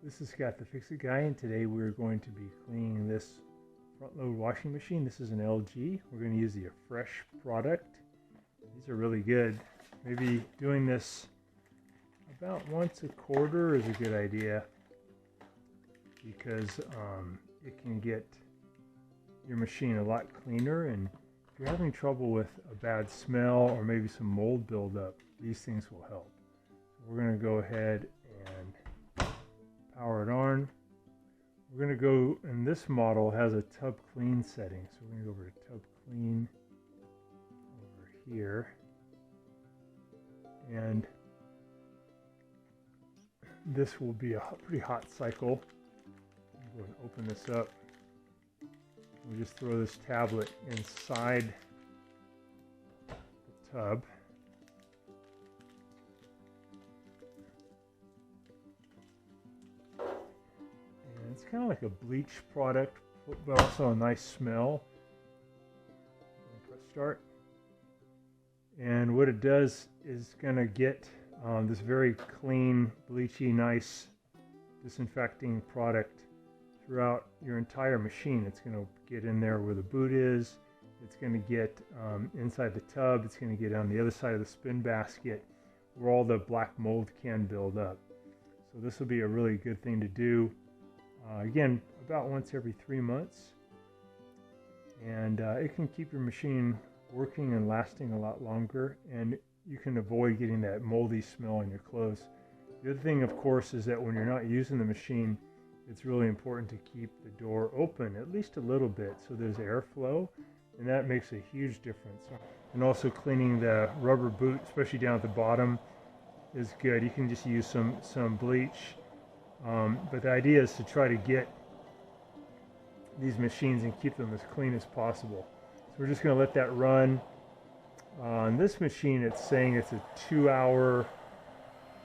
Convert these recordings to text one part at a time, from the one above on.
This is Scott the Fix-It Guy, and today we're going to be cleaning this front load washing machine. This is an LG. We're going to use the Affresh product. These are really good. Maybe doing this about once a quarter is a good idea because it can get your machine a lot cleaner, and if you're having trouble with a bad smell or maybe some mold buildup, these things will help. So we're going to go ahead and power it on. We're going to go, and this model has a tub clean setting, so we're going to go over to tub clean over here, and this will be a pretty hot cycle. Go ahead and open this up. We just throw this tablet inside the tub. It's kind of like a bleach product, but also a nice smell. Press start. And what it does is going to get this very clean, bleachy, nice disinfecting product throughout your entire machine. It's going to get in there where the boot is. It's going to get inside the tub. It's going to get on the other side of the spin basket where all the black mold can build up. So this will be a really good thing to do. Again, about once every 3 months, and it can keep your machine working and lasting a lot longer, and you can avoid getting that moldy smell in your clothes. The other thing, of course, is that when you're not using the machine, it's really important to keep the door open at least a little bit so there's airflow, and that makes a huge difference. And also cleaning the rubber boot, especially down at the bottom, is good. You can just use some bleach. But the idea is to try to get these machines and keep them as clean as possible. So we're just going to let that run. On this machine, it's saying it's a 2-hour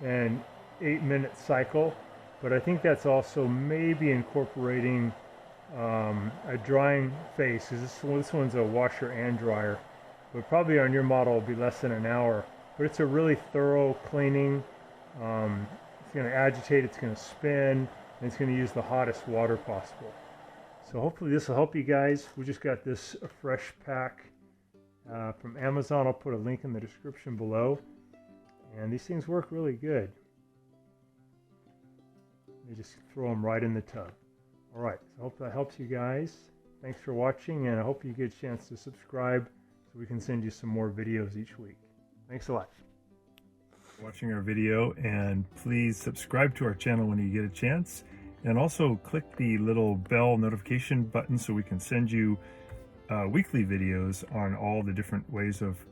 and 8-minute cycle, but I think that's also maybe incorporating a drying phase, because this one's a washer and dryer, but probably on your model it'll be less than an hour. But it's a really thorough cleaning. It's going to agitate, it's going to spin, and it's going to use the hottest water possible. So hopefully this will help you guys. We just got this Affresh pack from Amazon. I'll put a link in the description below. And these things work really good. You just throw them right in the tub. All right, so I hope that helps you guys. Thanks for watching, and I hope you get a chance to subscribe so we can send you some more videos each week. Thanks a lot. Watching our video, and please subscribe to our channel when you get a chance, and also click the little bell notification button so we can send you weekly videos on all the different ways of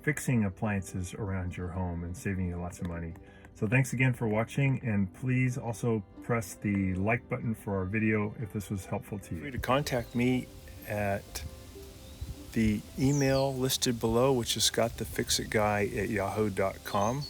fixing appliances around your home and saving you lots of money. So thanks again for watching, and please also press the like button for our video if this was helpful to you. Feel free to contact me at the email listed below, which is scottthefixitguy@yahoo.com.